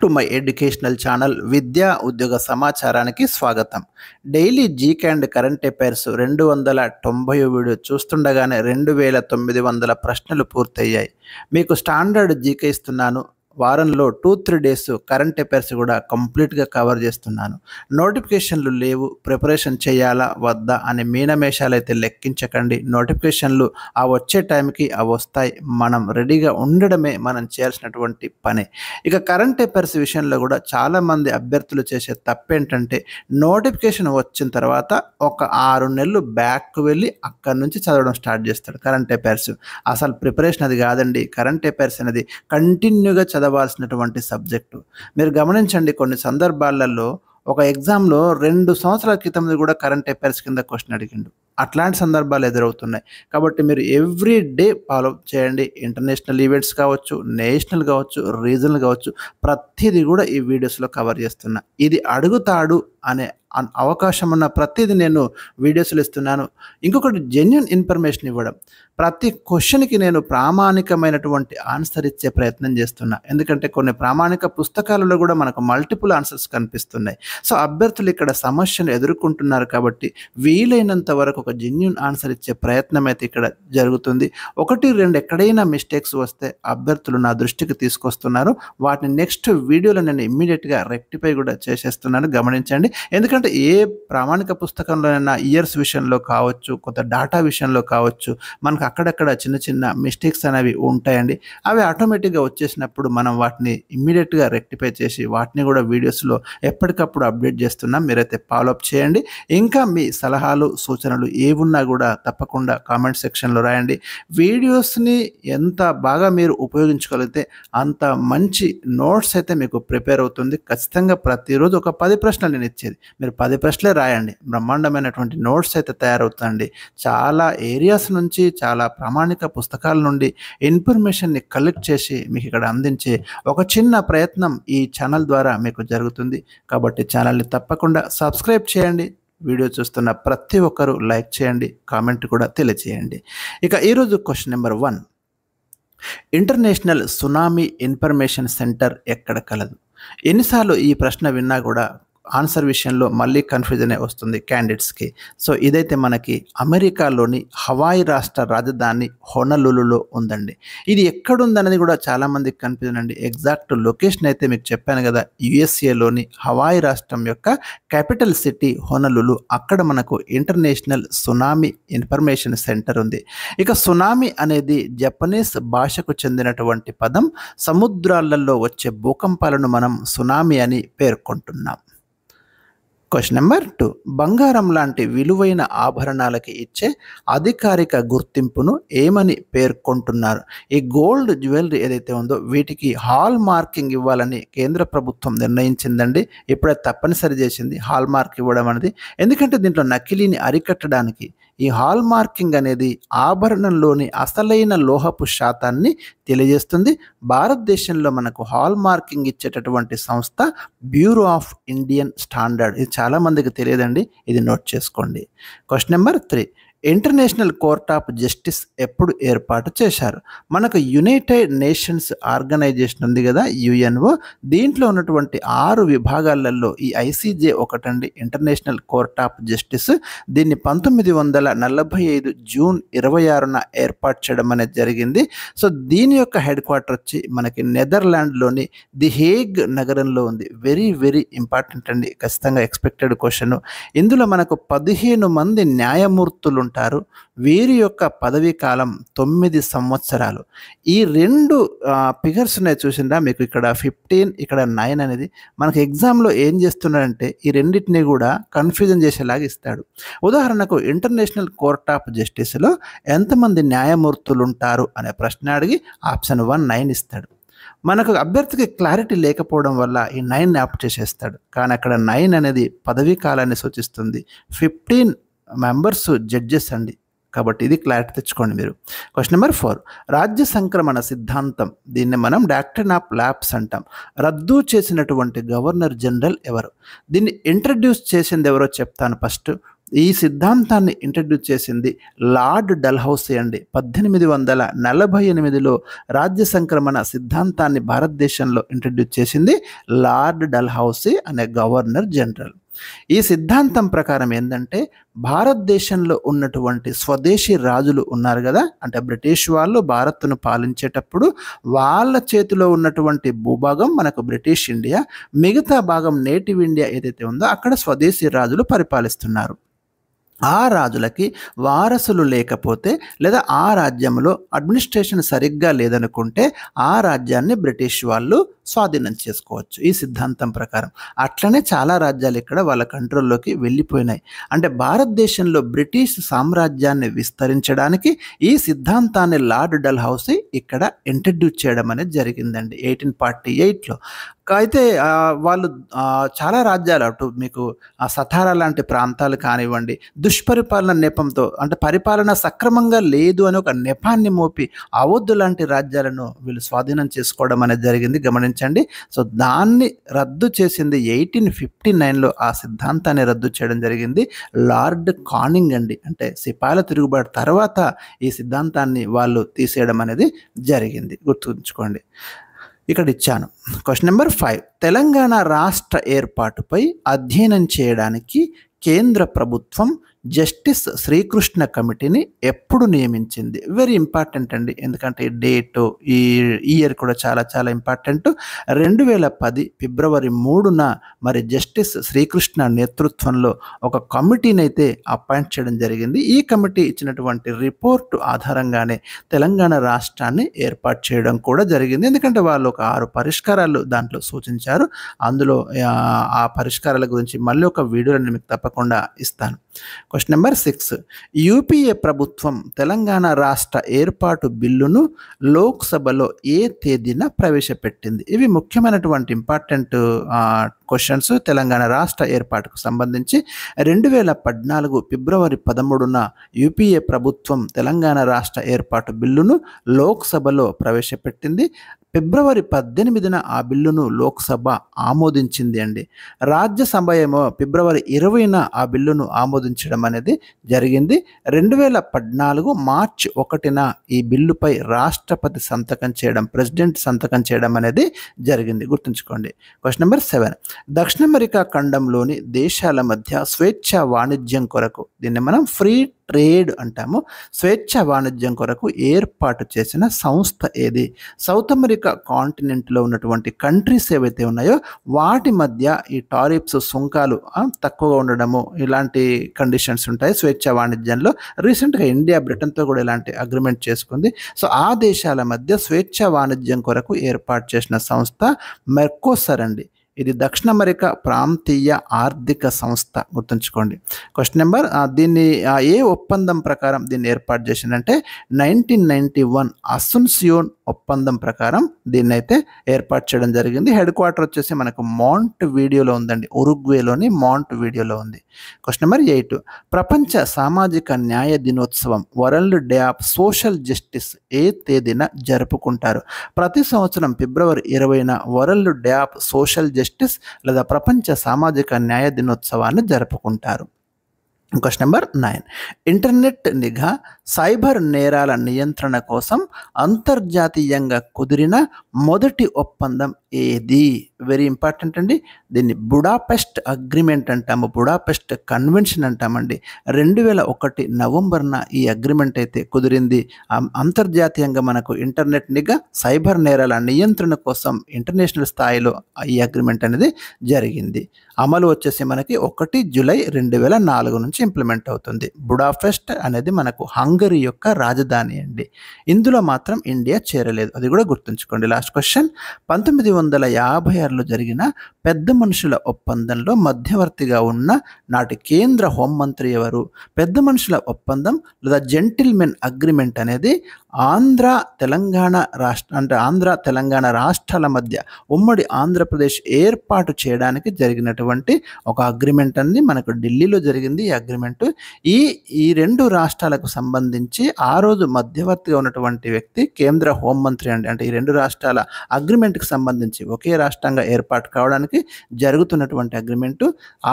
To my educational channel విద్యా ఉద్యోగ సమాచారానికి స్వాగతం. Daily GK and current affairs 290 video చూస్తుండగానే 2900 ప్రశ్నలు పూర్తయ్యాయి. మీకు స్టాండర్డ్ జీకే ఇస్తున్నాను. వారంలో 2-3 డేస్ కరెంట్ అఫైర్స్ కూడా కంప్లీట్గా కవర్ చేస్తున్నాను. నోటిఫికేషన్లు లేవు, ప్రిపరేషన్ చేయాలా వద్దా అనే మీనమేషాలైతే లెక్కించకండి. నోటిఫికేషన్లు ఆ వచ్చే టైంకి అవి వస్తాయి. మనం రెడీగా ఉండడమే మనం చేయాల్సినటువంటి పని. ఇక కరెంట్ అఫైర్స్ విషయంలో కూడా చాలామంది అభ్యర్థులు చేసే తప్పేంటంటే నోటిఫికేషన్ వచ్చిన తర్వాత ఒక 6 నెలలు బ్యాక్ వెళ్ళి అక్కడి నుంచి చదవడం స్టార్ట్ చేస్తాడు కరెంట్ అఫైర్స్. అసలు ప్రిపరేషన్ అది కాదండి. కరెంట్ అఫైర్స్ అనేది కంటిన్యూగా చదవాల్సినటువంటి సబ్జెక్టు. మీరు గమనించండి, కొన్ని సందర్భాలలో ఒక ఎగ్జామ్లో 2 సంవత్సరాల క్రితం కూడా కరెంట్ అఫైర్స్ కింద క్వశ్చన్ అడిగిండు. అట్లాంటి సందర్భాలు ఎదురవుతున్నాయి. కాబట్టి మీరు ఎవ్రీ డే ఫాలో చేయండి. ఇంటర్నేషనల్ ఈవెంట్స్ కావచ్చు, నేషనల్ కావచ్చు, రీజనల్ కావచ్చు, ప్రతిదీ కూడా ఈ వీడియోస్లో కవర్ చేస్తున్నా. ఇది అడుగుతాడు అనే అవకాశం ఉన్న ప్రతిదీ నేను వీడియోస్లో ఇస్తున్నాను. ఇంకొకటి, జెన్యూన్ ఇన్ఫర్మేషన్ ఇవ్వడం. ప్రతి క్వశ్చన్కి నేను ప్రామాణికమైనటువంటి ఆన్సర్ ఇచ్చే ప్రయత్నం చేస్తున్నా. ఎందుకంటే కొన్ని ప్రామాణిక పుస్తకాలలో కూడా మనకు మల్టిపుల్ ఆన్సర్స్ కనిపిస్తున్నాయి. సో అభ్యర్థులు ఇక్కడ సమస్యను ఎదుర్కొంటున్నారు కాబట్టి వీలైనంత వరకు ఒక జెన్యూన్ ఆన్సర్ ఇచ్చే ప్రయత్నం అయితే ఇక్కడ జరుగుతుంది. 1-2 ఎక్కడైనా మిస్టేక్స్ వస్తే అభ్యర్థులు నా దృష్టికి తీసుకొస్తున్నారు. వాటిని నెక్స్ట్ వీడియోలో నేను ఇమ్మీడియట్గా రెక్టిఫై కూడా చేసేస్తున్నాను. గమనించండి. ఎందుకంటే ఏ ప్రామాణిక పుస్తకంలోనైనా ఇయర్స్ విషయంలో కావచ్చు, కొంత డాటా విషయంలో కావచ్చు, మనకు అక్కడక్కడ చిన్న చిన్న మిస్టేక్స్ అనేవి ఉంటాయండి. అవి ఆటోమేటిక్గా వచ్చేసినప్పుడు మనం వాటిని ఇమ్మీడియట్గా రెక్టిఫై చేసి వాటిని కూడా వీడియోస్లో ఎప్పటికప్పుడు అప్డేట్ చేస్తున్నాం. మీరైతే ఫాలోఅప్ చేయండి. ఇంకా మీ సలహాలు సూచనలు ఏమున్నా కూడా తప్పకుండా కామెంట్ సెక్షన్లో రాయండి. వీడియోస్ని ఎంత బాగా మీరు ఉపయోగించుకోగలిగితే అంత మంచి నోట్స్ అయితే మీకు ప్రిపేర్ అవుతుంది. ఖచ్చితంగా ప్రతిరోజు ఒక 10 ప్రశ్నలు నేను ఇచ్చేది, మీరు 10 ప్రశ్నలే రాయండి. బ్రహ్మాండమైనటువంటి నోట్స్ అయితే తయారవుతుందండి. చాలా ఏరియాస్ నుంచి, చాలా ప్రామాణిక పుస్తకాల నుండి ఇన్ఫర్మేషన్ని కలెక్ట్ చేసి మీకు ఇక్కడ అందించే ఒక చిన్న ప్రయత్నం ఈ ఛానల్ ద్వారా మీకు జరుగుతుంది. కాబట్టి ఛానల్ని తప్పకుండా సబ్స్క్రైబ్ చేయండి. వీడియో చూస్తున్న ప్రతి ఒక్కరూ లైక్ చేయండి, కామెంట్ కూడా తెలియజేయండి. ఇక ఈరోజు question number 1, international tsunami information centre ఎక్కడ కలదు? ఎన్నిసార్లు ఈ ప్రశ్న విన్నా కూడా ఆన్సర్ విషయంలో మళ్ళీ కన్ఫ్యూజనే వస్తుంది క్యాండిడేట్స్కి. సో ఇదైతే మనకి అమెరికాలోని హవాయి రాష్ట్ర రాజధాని హొనలులులో ఉందండి. ఇది ఎక్కడుందనేది కూడా చాలామందికి కన్ఫ్యూజన్ అండి. ఎగ్జాక్ట్ లొకేషన్ అయితే మీకు చెప్పాను కదా, యుఎస్ఏలోని హవాయి రాష్ట్రం యొక్క క్యాపిటల్ సిటీ హొనలులు. అక్కడ మనకు ఇంటర్నేషనల్ సునామీ ఇన్ఫర్మేషన్ సెంటర్ ఉంది. ఇక సునామీ అనేది జపనీస్ భాషకు చెందినటువంటి పదం. సముద్రాలలో వచ్చే భూకంపాలను మనం సునామీ అని పేర్కొంటున్నాం. క్వశ్చన్ నెంబర్ 2, బంగారం లాంటి విలువైన ఆభరణాలకి ఇచ్చే అధికారిక గుర్తింపును ఏమని పేర్కొంటున్నారు? ఈ గోల్డ్ జ్యువెలరీ ఏదైతే ఉందో వీటికి హాల్ మార్కింగ్ ఇవ్వాలని కేంద్ర ప్రభుత్వం నిర్ణయించిందండి. ఇప్పుడే తప్పనిసరి చేసింది హాల్ మార్క్ ఇవ్వడం అనేది. ఎందుకంటే దీంట్లో నకిలీని అరికట్టడానికి ఈ హాల్ మార్కింగ్ అనేది ఆభరణంలోని అసలైన లోహపు శాతాన్ని తెలియజేస్తుంది. భారతదేశంలో మనకు హాల్ మార్కింగ్ ఇచ్చేటటువంటి సంస్థ బ్యూరో ఆఫ్ ఇండియన్ స్టాండర్డ్. ఇది చాలామందికి తెలియదండి, ఇది నోట్ చేసుకోండి. Question number 3, international court of justice ఎప్పుడు ఏర్పాటు చేశారు? మనకు యునైటెడ్ నేషన్స్ ఆర్గనైజేషన్ ఉంది కదా, యుఎన్ఓ. దీంట్లో ఉన్నటువంటి 6 విభాగాలలో ఈ ఐసీజే ఒకటండి, ఇంటర్నేషనల్ కోర్ట్ ఆఫ్ జస్టిస్. దీన్ని 1945 జూన్ 26న ఏర్పాటు చేయడం అనేది జరిగింది. సో దీని యొక్క హెడ్ క్వార్టర్ వచ్చి మనకి నెదర్లాండ్లోని ది హేగ్ నగరంలో ఉంది. వెరీ వెరీ ఇంపార్టెంట్ అండి, ఖచ్చితంగా ఎక్స్పెక్టెడ్ క్వశ్చన్. ఇందులో మనకు 15 మంది న్యాయమూర్తులు ఉంటారు. వీరి యొక్క పదవీ కాలం 9 సంవత్సరాలు. ఈ 2 ఫిగర్స్ ఉన్నాయి చూసిందా మీకు, ఇక్కడ 15, ఇక్కడ 9 అనేది. మనకు ఎగ్జామ్లో ఏం చేస్తున్నాడంటే ఈ రెండింటిని కూడా కన్ఫ్యూజన్ చేసేలాగా ఇస్తాడు. ఉదాహరణకు ఇంటర్నేషనల్ కోర్ట్ ఆఫ్ జస్టిస్లో ఎంతమంది న్యాయమూర్తులు ఉంటారు అనే ప్రశ్న అడిగి ఆప్షన్ 1 9 ఇస్తాడు. మనకు అభ్యర్థికి క్లారిటీ లేకపోవడం వల్ల ఈ 9ని ఆప్ట్ చేసేస్తాడు. కానీ అక్కడ 9 అనేది పదవీ కాలాన్ని సూచిస్తుంది. 15 మెంబర్స్ జడ్జెస్ అండి. కాబట్టి ఇది క్లారిటీ తెచ్చుకోండి మీరు. క్వశ్చన్ నెంబర్ 4, రాజ్య సంక్రమణ సిద్ధాంతం, దీన్ని మనం డాక్ట్రిన్ ఆఫ్ ల్యాప్స్ అంటాం, రద్దు చేసినటువంటి గవర్నర్ జనరల్ ఎవరు? దీన్ని ఇంట్రడ్యూస్ చేసింది ఎవరో చెప్తాను ఫస్ట్. ఈ సిద్ధాంతాన్ని ఇంట్రడ్యూస్ చేసింది లార్డ్ డల్హౌసీ అండి. 1848లో రాజ్య సంక్రమణ సిద్ధాంతాన్ని భారతదేశంలో ఇంట్రడ్యూస్ చేసింది లార్డ్ డల్హౌసీ అనే గవర్నర్ జనరల్. ఈ సిద్ధాంతం ప్రకారం ఏంటంటే భారతదేశంలో ఉన్నటువంటి స్వదేశీ రాజులు ఉన్నారు కదా, అంటే బ్రిటిష్ వాళ్ళు భారత్ను పాలించేటప్పుడు వాళ్ళ చేతిలో ఉన్నటువంటి భూభాగం మనకు బ్రిటిష్ ఇండియా, మిగతా భాగం నేటివ్ ఇండియా ఏదైతే ఉందో అక్కడ స్వదేశీ రాజులు పరిపాలిస్తున్నారు. ఆ రాజులకి వారసులు లేకపోతే లేదా ఆ రాజ్యంలో అడ్మినిస్ట్రేషన్ సరిగ్గా లేదనుకుంటే ఆ రాజ్యాన్ని బ్రిటిష్ వాళ్ళు స్వాధీనం చేసుకోవచ్చు ఈ సిద్ధాంతం ప్రకారం. అట్లనే చాలా రాజ్యాలు ఇక్కడ వాళ్ళ కంట్రోల్లోకి వెళ్ళిపోయినాయి. అంటే భారతదేశంలో బ్రిటిష్ సామ్రాజ్యాన్ని విస్తరించడానికి ఈ సిద్ధాంతాన్ని లార్డ్ డల్హౌసీ ఇక్కడ ఇంట్రడ్యూస్ చేయడం అనేది జరిగిందండి 1848లో. అయితే వాళ్ళు చాలా రాజ్యాలు అటు మీకు సతారా లాంటి ప్రాంతాలు కానివ్వండి, దుష్పరిపాలన నెపంతో అంటే పరిపాలన సక్రమంగా లేదు అని ఒక నెపాన్ని మోపి అవధు లాంటి రాజ్యాలను వీళ్ళు స్వాధీనం చేసుకోవడం అనేది జరిగింది, గమనించండి. సో దాన్ని రద్దు చేసింది 1859లో ఆ సిద్ధాంతాన్ని రద్దు చేయడం జరిగింది లార్డ్ కానింగ్ అండి. అంటే సిపాయిల తిరుగుబాటు తర్వాత ఈ సిద్ధాంతాన్ని వాళ్ళు తీసేయడం అనేది జరిగింది, గుర్తుంచుకోండి. ఇక్కడ ఇచ్చాను క్వశ్చన్ నెంబర్ 5. తెలంగాణ రాష్ట్ర ఏర్పాటుపై అధ్యయనం చేయడానికి కేంద్ర ప్రభుత్వం జస్టిస్ శ్రీకృష్ణ కమిటీని ఎప్పుడు నియమించింది? వెరీ ఇంపార్టెంట్ అండి, ఎందుకంటే ఈ డేటు ఈ ఇయర్ కూడా చాలా చాలా ఇంపార్టెంట్. 2010 ఫిబ్రవరి 3న మరి జస్టిస్ శ్రీకృష్ణ నేతృత్వంలో ఒక కమిటీని అయితే అపాయింట్ చేయడం జరిగింది. ఈ కమిటీ ఇచ్చినటువంటి రిపోర్టు ఆధారంగానే తెలంగాణ రాష్ట్రాన్ని ఏర్పాటు చేయడం కూడా జరిగింది. ఎందుకంటే వాళ్ళు ఒక 6 పరిష్కారాలు దాంట్లో సూచించారు. అందులో ఆ పరిష్కారాల గురించి మళ్ళీ ఒక వీడియోని మీకు తప్పకుండా ఇస్తాను. Question number 6. యూపీఏ ప్రభుత్వం తెలంగాణ రాష్ట్ర ఏర్పాటు బిల్లును లోక్సభలో ఏ తేదీన ప్రవేశపెట్టింది? ఇవి ముఖ్యమైనటువంటి ఇంపార్టెంట్ క్వశ్చన్స్. తెలంగాణ రాష్ట్ర ఏర్పాటుకు సంబంధించి 2014 ఫిబ్రవరి 13న యూపీఏ ప్రభుత్వం తెలంగాణ రాష్ట్ర ఏర్పాటు బిల్లును లోక్సభలో ప్రవేశపెట్టింది. ఫిబ్రవరి 18న ఆ బిల్లును లోక్సభ ఆమోదించింది అండి. రాజ్యసభ ఏమో ఫిబ్రవరి 20న ఆ బిల్లును ఆమోదించడం అనేది జరిగింది. 2014 మార్చి 1న ఈ బిల్లుపై రాష్ట్రపతి సంతకం చేయడం, ప్రెసిడెంట్ సంతకం చేయడం అనేది జరిగింది, గుర్తుంచుకోండి. Question number 7. దక్షిణ అమెరికా ఖండంలోని దేశాల మధ్య స్వేచ్ఛ వాణిజ్యం కొరకు, దీన్ని మనం ఫ్రీ ట్రేడ్ అంటాము, స్వేచ్ఛ వాణిజ్యం కొరకు ఏర్పాటు చేసిన సంస్థ ఏది? సౌత్ అమెరికా కాంటినెంట్లో ఉన్నటువంటి కంట్రీస్ ఏవైతే ఉన్నాయో వాటి మధ్య ఈ టారిఫ్స్ సుంకాలు తక్కువగా ఉండడము ఇలాంటి కండిషన్స్ ఉంటాయి స్వేచ్ఛ వాణిజ్యంలో. రీసెంట్గా ఇండియా బ్రిటన్తో కూడా ఇలాంటి అగ్రిమెంట్ చేసుకుంది. సో ఆ దేశాల మధ్య స్వేచ్ఛ వాణిజ్యం కొరకు ఏర్పాటు చేసిన సంస్థ మెర్కోసర్ అండి. ఇది దక్షిణ అమెరికా ప్రాంతీయ ఆర్థిక సంస్థ, గుర్తుంచుకోండి. క్వశ్చన్ నెంబర్, దీన్ని ఏ ఒప్పందం ప్రకారం దీన్ని ఏర్పాటు చేసిందంటే 1991 అసున్సియోన్ ఒప్పందం ప్రకారం దీన్ని అయితే ఏర్పాటు చేయడం జరిగింది. హెడ్ క్వార్టర్ వచ్చేసి మనకు మాంట్ వీడియోలో ఉందండి, ఉరుగ్వేలోని మాంట్ వీడియోలో ఉంది. Question number 8. ప్రపంచ సామాజిక న్యాయ దినోత్సవం world day of social justice ఏ తేదీన జరుపుకుంటారు? ప్రతి సంవత్సరం ఫిబ్రవరి 20న world day of social justice లేదా ప్రపంచ సామాజిక న్యాయ దినోత్సవాన్ని జరుపుకుంటారు. Question number 9. ఇంటర్నెట్ నిఘా సైబర్ నేరాల నియంత్రణ కోసం అంతర్జాతీయంగా కుదిరిన మొదటి ఒప్పందం ఏది? వెరీ ఇంపార్టెంట్ అండి. దీన్ని బుడాపెస్ట్ అగ్రిమెంట్ అంటాము, బుడాపెస్ట్ కన్వెన్షన్ అంటామండి. 2001 నవంబర్న ఈ అగ్రిమెంట్ అయితే కుదిరింది. అంతర్జాతీయంగా మనకు ఇంటర్నెట్ నిఘా సైబర్ నేరాల నియంత్రణ కోసం ఇంటర్నేషనల్ స్థాయిలో ఈ అగ్రిమెంట్ అనేది జరిగింది. అమలు వచ్చేసి మనకి 1 జూలై 2004 నుంచి ఇంప్లిమెంట్ అవుతుంది. బుడాపెస్ట్ అనేది మనకు హంగరీ యొక్క రాజధాని అండి. ఇందులో మాత్రం ఇండియా చేరలేదు, అది కూడా గుర్తుంచుకోండి. Last question. 1956లో జరిగిన పెద్ద మనుషుల ఒప్పందంలో మధ్యవర్తిగా ఉన్న నాటి కేంద్ర హోంమంత్రి ఎవరు? పెద్ద మనుషుల ఒప్పందం లేదా జెంటిల్మెన్ అగ్రిమెంట్ అనేది ఆంధ్ర తెలంగాణ ఆంధ్ర తెలంగాణ రాష్ట్రాల మధ్య ఉమ్మడి ఆంధ్రప్రదేశ్ ఏర్పాటు చేయడానికి జరిగినటువంటి ఒక అగ్రిమెంట్ అనేది మనకు ఢిల్లీలో జరిగింది. ఈ అగ్రిమెంట్ ఈ రెండు రాష్ట్రాలకు సంబంధించి ఆ రోజు మధ్యవర్తిగా ఉన్నటువంటి వ్యక్తి కేంద్ర హోంమంత్రి అండి. అంటే ఈ రెండు రాష్ట్రాల అగ్రిమెంట్కి సంబంధించి ఒకే రాష్ట్రంగా ఏర్పాటు కావడానికి జరుగుతున్నటువంటి అగ్రిమెంటు.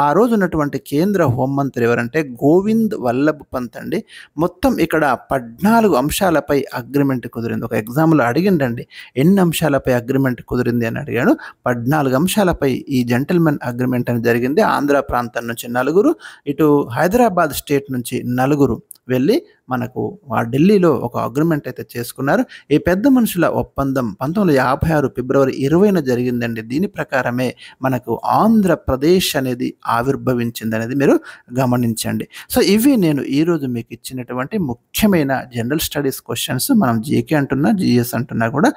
ఆ రోజు ఉన్నటువంటి కేంద్ర హోంమంత్రి ఎవరంటే గోవింద్ వల్లభ్ పంత్ అండి. మొత్తం ఇక్కడ 14 అంశాలపై అగ్రిమెంట్ కుదిరింది. ఒక ఎగ్జామ్లో అడిగిండండి, ఎన్ని అంశాలపై అగ్రిమెంట్ కుదిరింది అని అడిగాడు. 14 అంశాలపై ఈ జెంటిల్మెన్ అగ్రిమెంట్ అని జరిగింది. ఆంధ్ర ప్రాంతం నుంచి 4, ఇటు హైదరాబాద్ స్టేట్ నుంచి 4 వెళ్ళి మనకు ఆ ఢిల్లీలో ఒక అగ్రిమెంట్ అయితే చేసుకున్నారు. ఈ పెద్ద మనుషుల ఒప్పందం 1956 ఫిబ్రవరి 20న జరిగిందండి. దీని ప్రకారమే మనకు ఆంధ్రప్రదేశ్ అనేది ఆవిర్భవించింది అనేది మీరు గమనించండి. సో ఇవి నేను ఈరోజు మీకు ఇచ్చినటువంటి ముఖ్యమైన జనరల్ స్టడీస్ క్వశ్చన్స్. మనం జీకే అంటున్నా, జిఎస్ అంటున్నా కూడా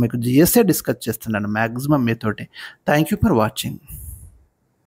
మీకు జిఎస్ఏ డిస్కస్ చేస్తున్నాను మ్యాక్సిమం మీతోటి. Thank you for watching.